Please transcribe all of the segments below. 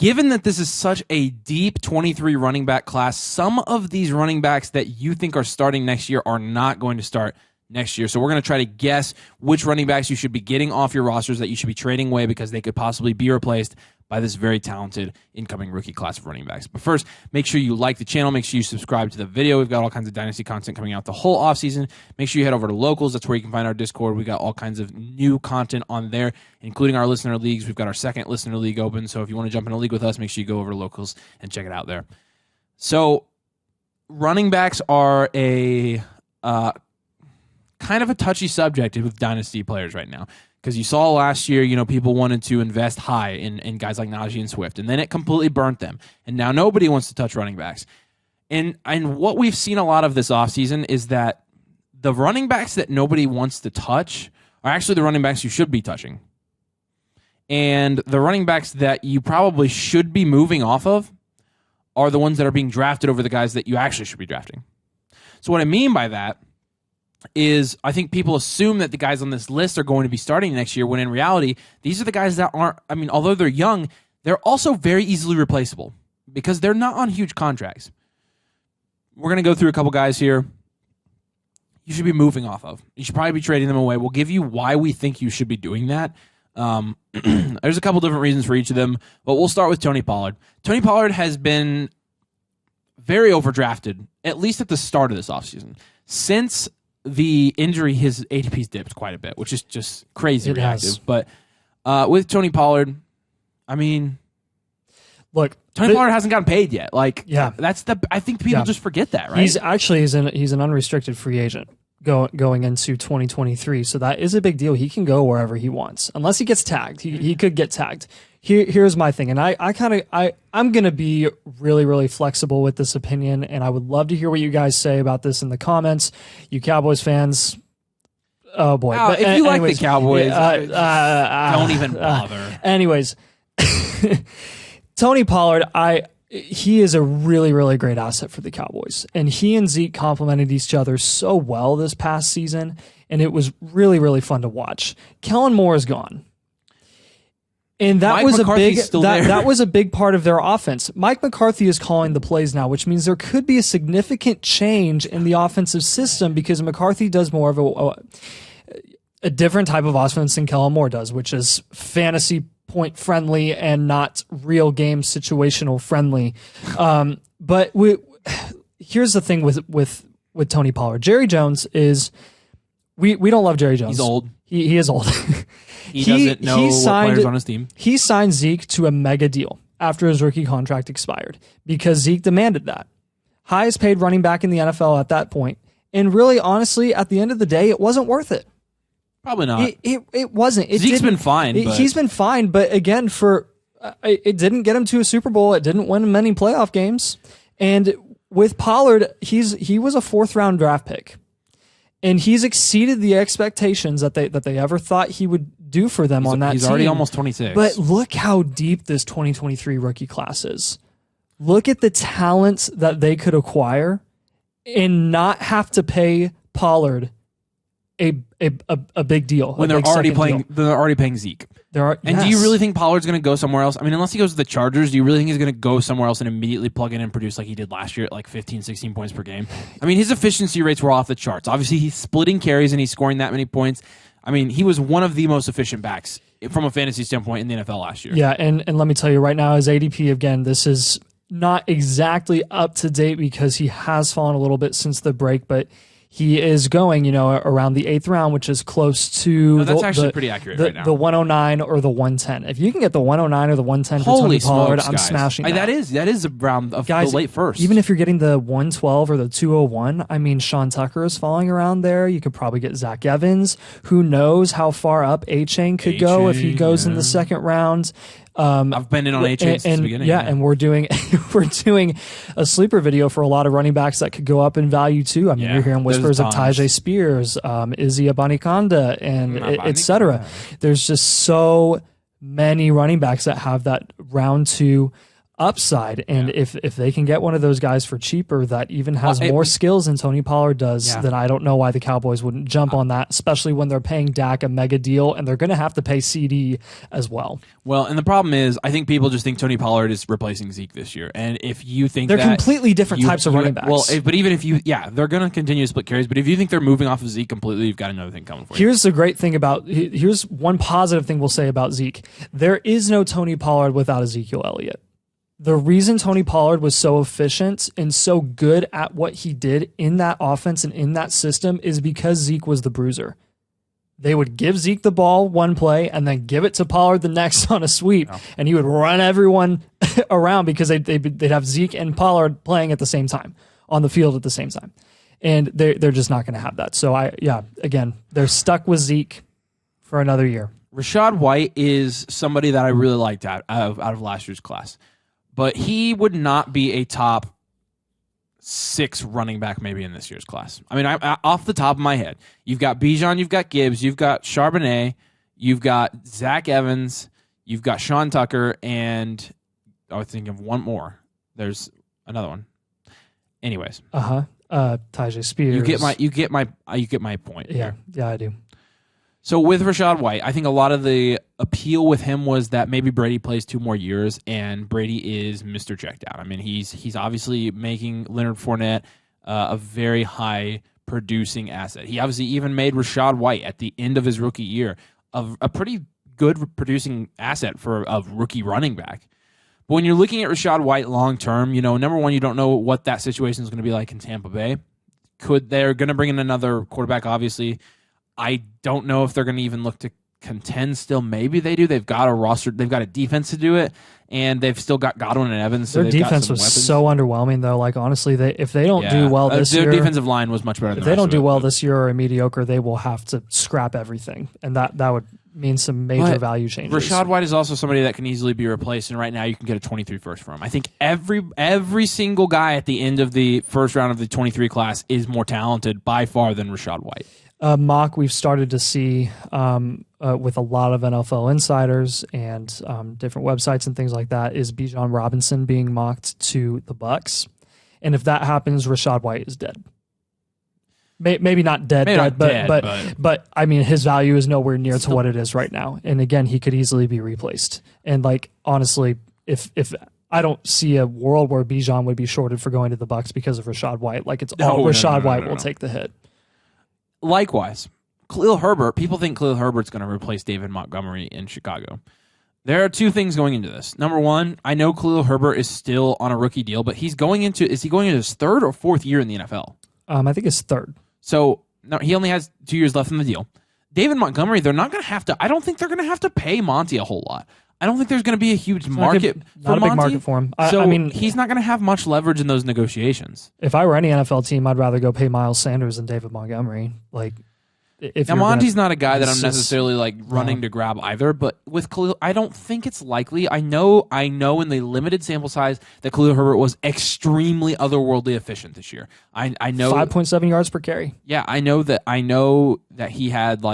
given that this is such a deep 23 running back class, some of these running backs that you think are starting next year are not going to start next year. So we're going to try to guess which running backs you should be getting off your rosters that you should be trading away because they could possibly be replaced by this very talented incoming rookie class of running backs. But first, make sure you like the channel. Make sure you subscribe to the video. We've got all kinds of Dynasty content coming out the whole offseason. Make sure you head over to Locals. That's where you can find our Discord. We got all kinds of new content on there, including our listener leagues. We've got our second listener league open. So if you want to jump in a league with us, make sure you go over to Locals and check it out there. So running backs are a kind of a touchy subject with Dynasty players right now. Because you saw last year, people wanted to invest high in guys like Najee and Swift, and then it completely burnt them. And now nobody wants to touch running backs. And what we've seen a lot of this offseason is that the running backs that nobody wants to touch are actually the running backs you should be touching. And the running backs that you probably should be moving off of are the ones that are being drafted over the guys that you actually should be drafting. So what I mean by that is I think people assume that the guys on this list are going to be starting next year when in reality, these are the guys that aren't, although they're young, they're also very easily replaceable because they're not on huge contracts. We're going to go through a couple guys here you should be moving off of. You should probably be trading them away. We'll give you why we think you should be doing that. There's a couple different reasons for each of them, but we'll start with Tony Pollard. Tony Pollard has been very overdrafted, at least at the start of this offseason. Since the injury, his ADP's dipped quite a bit, which is just crazy reactive. But with Tony Pollard, look, Tony Pollard hasn't gotten paid yet. That's I think people just forget that, right? He's an unrestricted free agent going into 2023, so that is a big deal. He can go wherever he wants, unless he gets tagged. He could get tagged. Here's my thing, and I'm gonna be really, really flexible with this opinion, and I would love to hear what you guys say about this in the comments. You Cowboys fans, oh boy! If you like the Cowboys, don't even bother. Anyways, Tony Pollard, he is a really, really great asset for the Cowboys, and he and Zeke complemented each other so well this past season, and it was really, really fun to watch. Kellen Moore is gone. And that was a big part of their offense. Mike McCarthy is calling the plays now, which means there could be a significant change in the offensive system because McCarthy does more of a different type of offense than Kellen Moore does, which is fantasy point friendly and not real game situational friendly. But here's the thing with Tony Pollard. Jerry Jones is we don't love Jerry Jones. He's old. He is old. He doesn't know what players on his team. He signed Zeke to a mega deal after his rookie contract expired because Zeke demanded that. Highest paid running back in the NFL at that point. And really, honestly, at the end of the day, it wasn't worth it. Probably not. It wasn't. Zeke's been fine. He's been fine, but again, it didn't get him to a Super Bowl. It didn't win many playoff games. And with Pollard, he was a fourth-round draft pick. And he's exceeded the expectations that they ever thought he would do for them on that team. He's already almost 26. But look how deep this 2023 rookie class is. Look at the talents that they could acquire and not have to pay Pollard a big deal. When they're already paying Zeke. Do you really think Pollard's going to go somewhere else? Unless he goes to the Chargers, do you really think he's going to go somewhere else and immediately plug in and produce like he did last year at like 15, 16 points per game? His efficiency rates were off the charts. Obviously, he's splitting carries and he's scoring that many points. He was one of the most efficient backs from a fantasy standpoint in the NFL last year. Yeah, and let me tell you right now, his ADP, again, this is not exactly up to date because he has fallen a little bit since the break, but he is going, around the 8th round, which is close to that's actually pretty accurate right now. The 109 or the 110. If you can get the 109 or the 110 for Tony Pollard, I'm smashing that. That is around the late first. Even if you're getting the 112 or the 201, Sean Tucker is falling around there. You could probably get Zach Evans. Who knows how far up A-Chain could go if he goes in the second round. I've been in on A-Chain since the beginning. Yeah, and we're doing a sleeper video for a lot of running backs that could go up in value too. You're hearing whispers of Tajay Spears, Izzy Abanikanda, and et cetera. There's just so many running backs that have that round 2 upside. And if they can get one of those guys for cheaper that even has more skills than Tony Pollard does, then I don't know why the Cowboys wouldn't jump on that, especially when they're paying Dak a mega deal and they're going to have to pay CD as well. Well, and the problem is, I think people just think Tony Pollard is replacing Zeke this year. And if you think they're completely different types of running backs. Well, but even if they're going to continue to split carries. But if you think they're moving off of Zeke completely, you've got another thing coming for you. Here's the great thing here's one positive thing we'll say about Zeke. There is no Tony Pollard without Ezekiel Elliott. The reason Tony Pollard was so efficient and so good at what he did in that offense and in that system is because Zeke was the bruiser. They would give Zeke the ball one play and then give it to Pollard the next on a sweep, and he would run everyone around because they'd have Zeke and Pollard playing at the same time on the field at the same time. And they're just not going to have that. So, again, they're stuck with Zeke for another year. Rachaad White is somebody that I really liked out of last year's class. But he would not be a top 6 running back maybe in this year's class. I mean, off the top of my head, you've got Bijan, you've got Gibbs, you've got Charbonnet, you've got Zach Evans, you've got Sean Tucker, and I was thinking of one more. There's another one. Anyways. Tyjae Spears. You get my point. Yeah, I do. So with Rachaad White, I think a lot of the appeal with him was that maybe Brady plays 2 more years, and Brady is Mr. Checked Out. I mean, he's obviously making Leonard Fournette a very high producing asset. He obviously even made Rachaad White at the end of his rookie year a pretty good producing asset for a rookie running back. But when you're looking at Rachaad White long term, number one, you don't know what that situation is going to be like in Tampa Bay. They're going to bring in another quarterback, obviously. I don't know if they're going to even look to contend still. Maybe they do. They've got a roster. They've got a defense to do it, and they've still got Godwin and Evans. So their defense was so underwhelming, though. Like, honestly, if they don't do well this year... Their defensive line was much better than If they don't do well this year or are mediocre, they will have to scrap everything, and that would mean some major value changes. Rachaad White is also somebody that can easily be replaced, and right now you can get a 23 first from him. I think every single guy at the end of the first round of the 23 class is more talented by far than Rachaad White. Mock we've started to see with a lot of NFL insiders and different websites and things like that is Bijan Robinson being mocked to the Bucs, and if that happens, Rachaad White is dead. Maybe not dead, but I mean his value is nowhere near to what it is right now. And again, he could easily be replaced. And honestly, if I don't see a world where Bijan would be shorted for going to the Bucs because of Rachaad White, Rachaad White will take the hit. Likewise, Khalil Herbert, people think Khalil Herbert's going to replace David Montgomery in Chicago. There are 2 things going into this. Number one, I know Khalil Herbert is still on a rookie deal, but is he going into his 3rd or 4th year in the NFL? I think it's 3rd. So no, he only has 2 years left in the deal. David Montgomery, they're not going to have to, I don't think they're going to have to pay Monty a whole lot. I don't think there's going to be a huge market for Monty. Not a big market for him. I mean, he's not going to have much leverage in those negotiations. If I were any NFL team, I'd rather go pay Miles Sanders than David Montgomery. Now, Monty's not a guy that I'm necessarily running to grab either, but with Khalil, I don't think it's likely. I know in the limited sample size that Khalil Herbert was extremely otherworldly efficient this year. I know 5.7 yards per carry. Yeah, I know that he had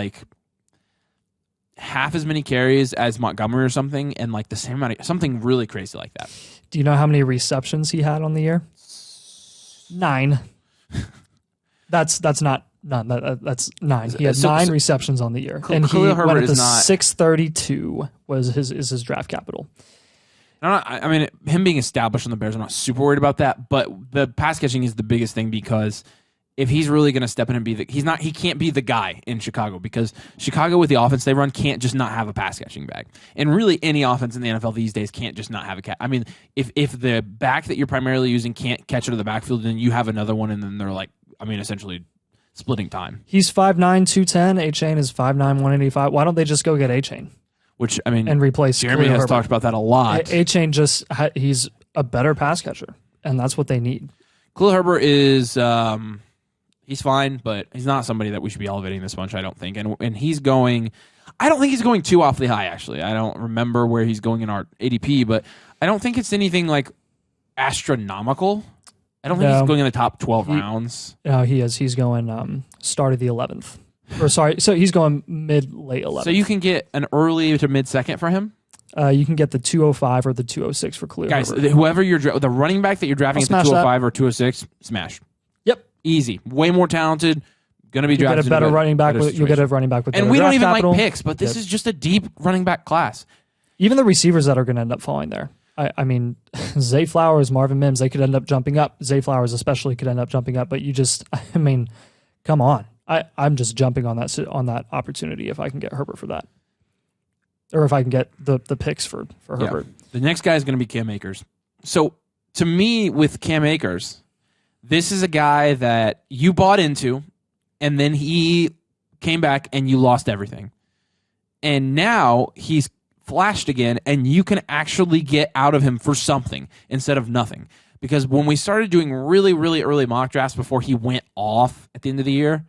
half as many carries as Montgomery or something, and the same amount of something really crazy like that. Do you know how many receptions he had on the year? 9. That's not none. That's 9. He had 9 receptions on the year, and Khalil Herbert went at is not 632 was his draft capital. I mean, him being established on the Bears, I'm not super worried about that. But the pass catching is the biggest thing because if he's really going to step in and be he can't be the guy in Chicago because Chicago with the offense they run can't just not have a pass catching back. And really any offense in the NFL these days can't just not have a I mean, if the back that you're primarily using can't catch it to the backfield, then you have another one and then they're essentially splitting time. He's 5'9", 210. A-Chain is 5'9", 185. Why don't they just go get A-Chain? Which, I mean, and replace Jeremy Khalil has Herbert. talked about that a lot. A-Chain he's a better pass catcher, and that's what they need. Khalil Herbert is he's fine, but he's not somebody that we should be elevating this much, I don't think. And he's going, I don't think he's going too awfully high, actually. I don't remember where he's going in our ADP, but I don't think it's anything astronomical. I don't think he's going in the top 12 rounds. No, he is. He's going start of the 11th. Or sorry, so he's going mid-late 11th. So you can get an early to mid-second for him? You can get the 205 or the 206 for Khalil Guys, Herbert. whoever the running back that you're drafting at the 205 or 206, smash. Yep. Easy. Way more talented. Going to be drafted. Get a better running back. You'll get a running back with. And we don't even capital. like picks, but this is just a deep running back class. Even the receivers that are going to end up falling there. I mean, Zay Flowers, Marvin Mims, they could end up jumping up. Zay Flowers especially could end up jumping up. But you just, I mean, come on. I'm just jumping on that opportunity if I can get Herbert for that. Or if I can get the picks for Herbert. The next guy is going to be Cam Akers. So to me, with Cam Akers, this is a guy that you bought into, and then he came back and you lost everything. And now he's flashed again, and you can actually get out of him for something instead of nothing. Because when we started doing really, really early mock drafts before he went off at the end of the year,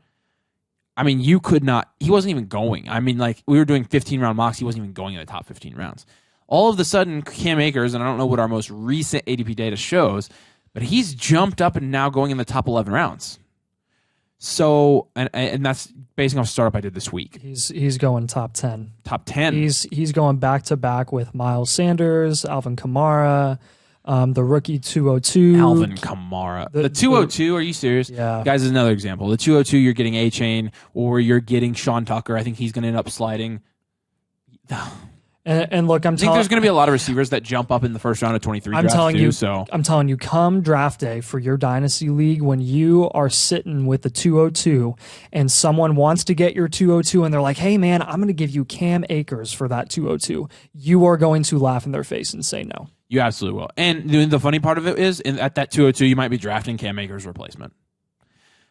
I mean, you could not, he wasn't even going. I mean, like, we were doing 15-round mocks, he wasn't even going in the top 15 rounds. All of a sudden, Cam Akers, and I don't know what our most recent ADP data shows, but he's jumped up and now going in the top 11 rounds. So, and that's basing off startup I did this week. He's going top 10. Top 10. He's going back-to-back with Miles Sanders, Alvin Kamara, the rookie 202. Alvin Kamara. The 202, are you serious? Yeah. Guys, is another example. The 202, you're getting A-Chain, or you're getting Sean Tucker. I think he's going to end up sliding. And look, I think there's going to be a lot of receivers that jump up in the first round of 23 drafts I'm telling you, come draft day for your Dynasty League, when you are sitting with the 202 and someone wants to get your 202 and they're like, hey, man, I'm going to give you Cam Akers for that 202. You are going to laugh in their face and say no. You absolutely will. And the funny part of it is, at that 202, you might be drafting Cam Akers' replacement.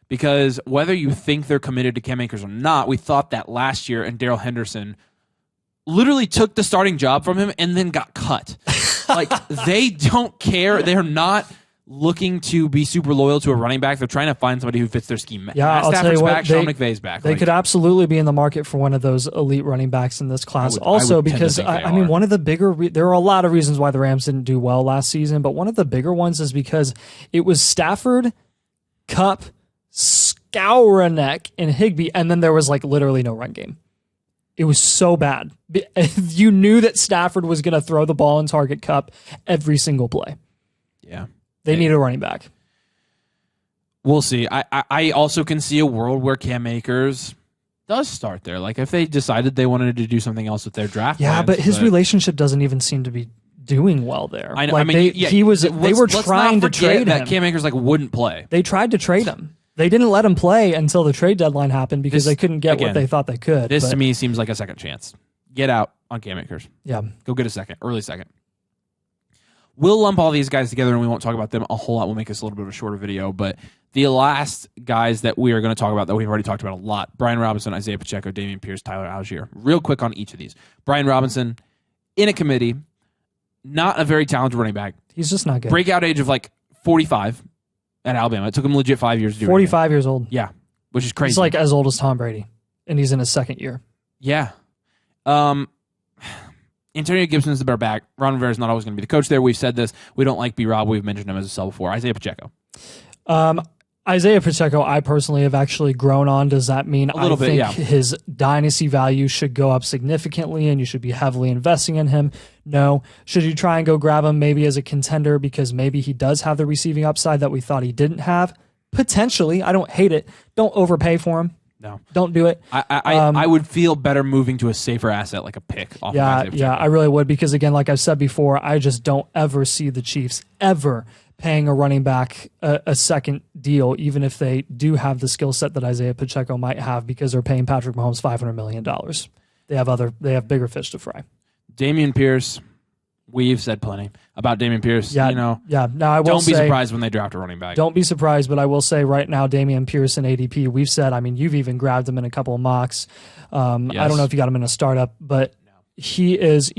Because whether you think they're committed to Cam Akers or not, we thought that last year, and Darrell Henderson literally took the starting job from him and then got cut. Like, they don't care. They're not looking to be super loyal to a running back. They're trying to find somebody who fits their scheme. Yeah, I'll tell you what, back, Sean McVay's back. They could absolutely be in the market for one of those elite running backs in this class. Because I mean, one of the bigger there are a lot of reasons why the Rams didn't do well last season, but one of the bigger ones is because it was Stafford, Kupp, Skowronek, and Higbee, and then there was like literally no run game. It was so bad. You knew that Stafford was going to throw the ball and target Kupp every single play. Yeah. They need a running back. We'll see. I also can see a world where Cam Akers does start there. Like, if they decided they wanted to do something else with their draft plans, but his relationship doesn't even seem to be doing well there. I know. Like, they were trying to trade him. Cam Akers wouldn't play. They tried to trade him. They didn't let him play until the trade deadline happened because they couldn't get what they thought they could. To me seems like a second chance. Get out on Cam Akers. Yeah. Go get a second, early second. We'll lump all these guys together and we won't talk about them a whole lot. We'll make this a little bit of a shorter video. But the last guys that we are going to talk about that we've already talked about a lot: Brian Robinson, Isaiah Pacheco, Dameon Pierce, Tyler Algier. Real quick on each of these. Brian Robinson, in a committee, not a very talented running back. He's just not good. Breakout age of like 45 at Alabama. It took him legit 5 years to do it. 45 years old. Yeah, which is crazy. He's like as old as Tom Brady, and he's in his second year. Yeah. Antonio Gibson is the better back. Ron Rivera is not always going to be the coach there. We've said this. We don't like B-Rob. We've mentioned him as a sell before. Isaiah Pacheco. Isaiah Pacheco, I personally have actually grown on. Does that mean I think his dynasty value should go up significantly and you should be heavily investing in him? No. Should you try and go grab him maybe as a contender because maybe he does have the receiving upside that we thought he didn't have? Potentially. I don't hate it. Don't overpay for him. No. Don't do it. I would feel better moving to a safer asset like a pick. Off of Isaiah Pacheco. I really would, because again, like I've said before, I just don't ever see the Chiefs ever paying a running back a second deal, even if they do have the skill set that Isaiah Pacheco might have, because they're paying Patrick Mahomes $500 million. They have bigger fish to fry. Dameon Pierce, we've said plenty about Dameon Pierce. Yeah. Now I will don't be surprised when they draft a running back. Don't be surprised, but I will say right now, Dameon Pierce and ADP, we've said, I mean, you've even grabbed him in a couple of mocks. Yes. I don't know if you got him in a startup, but he is,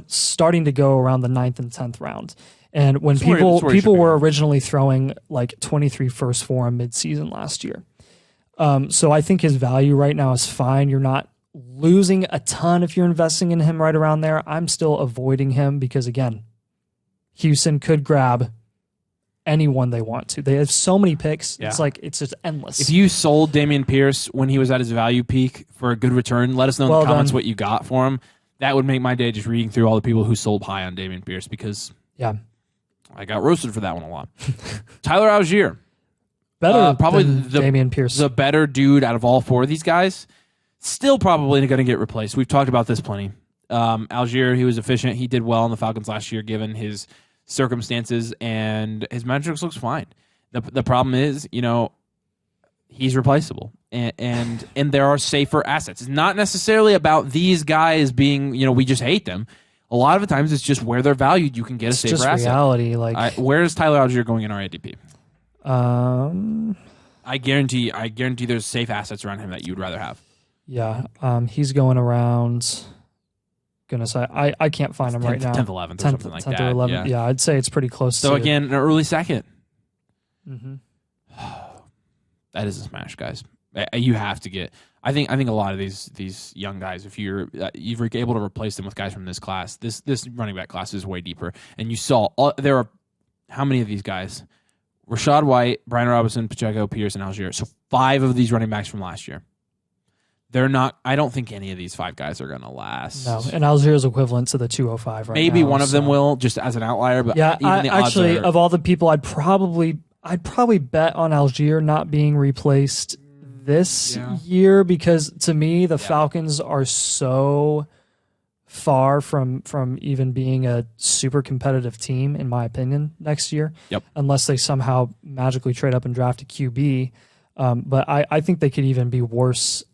starting to go around the 9th and 10th round. And when people were originally throwing like 23 first for him mid-season last year. So I think his value right now is fine. You're not losing a ton if you're investing in him right around there. I'm still avoiding him because, again, Houston could grab anyone they want to. They have so many picks. Yeah. It's just endless. If you sold Dameon Pierce when he was at his value peak for a good return, let us know in the comments what you got for him. that would make my day just reading through all the people who sold high on Dameon Pierce because I got roasted for that one a lot. Tyler Algier. Better probably than Dameon Pierce. The better dude out of all four of these guys. Still probably going to get replaced. We've talked about this plenty. Algier, he was efficient. He did well in the Falcons last year given his circumstances, and his metrics looks fine. The problem is, he's replaceable. And there are safer assets. It's not necessarily about these guys being, we just hate them. A lot of the times it's just where they're valued, you can get a safer asset. It's just reality. Where is Tyler Algier going in our ADP? I guarantee there's safe assets around him that you'd rather have. Yeah, he's going around. Goodness, I can't find him right now. 10th, 11th, or something like 10th that. or 11th. Yeah, I'd say it's pretty close. So again, an early second. Mm-hmm. That is a smash, guys. You have to get. I think a lot of these young guys, if you're able to replace them with guys from this class, this running back class is way deeper. And you saw there are how many of these guys? Rashad White, Brian Robinson, Pacheco, Pierce, and Algier. So 5 of these running backs from last year. They're not. I don't think any of these 5 guys are going to last. No, and Algier is equivalent to the 205 right now. Maybe one of them will, just as an outlier. But yeah, even the odds actually, are, of all the people, I'd probably bet on Algier not being replaced this year because to me the Falcons are so far from even being a super competitive team, in my opinion, next year. Yep. Unless they somehow magically trade up and draft a QB. But I think they could even be worse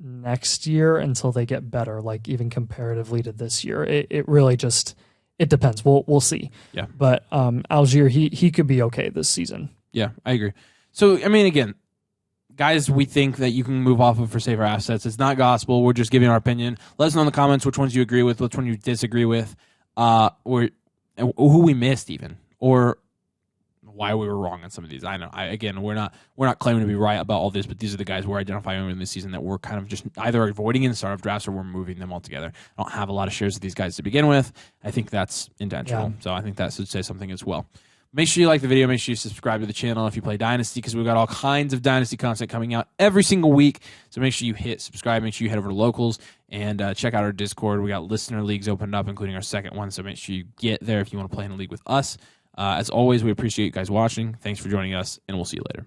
next year until they get better, like even comparatively to this year. It really just it depends. We'll see. Yeah. But Algier, he could be okay this season. Yeah, I agree. So I mean, again, guys, we think that you can move off of for safer assets. It's not gospel. We're just giving our opinion. Let us know in the comments which ones you agree with, which one you disagree with, or who we missed even, or why we were wrong on some of these. I know. We're not claiming to be right about all this, but these are the guys we're identifying in this season that we're kind of just either avoiding in the start of drafts or we're moving them all together. I don't have a lot of shares of these guys to begin with. I think that's intentional. Yeah. So I think that should say something as well. Make sure you like the video. Make sure you subscribe to the channel if you play Dynasty because we've got all kinds of Dynasty content coming out every single week. So make sure you hit subscribe. Make sure you head over to Locals and check out our Discord. We got listener leagues opened up, including our second one. So make sure you get there if you want to play in a league with us. As always, we appreciate you guys watching. Thanks for joining us, and we'll see you later.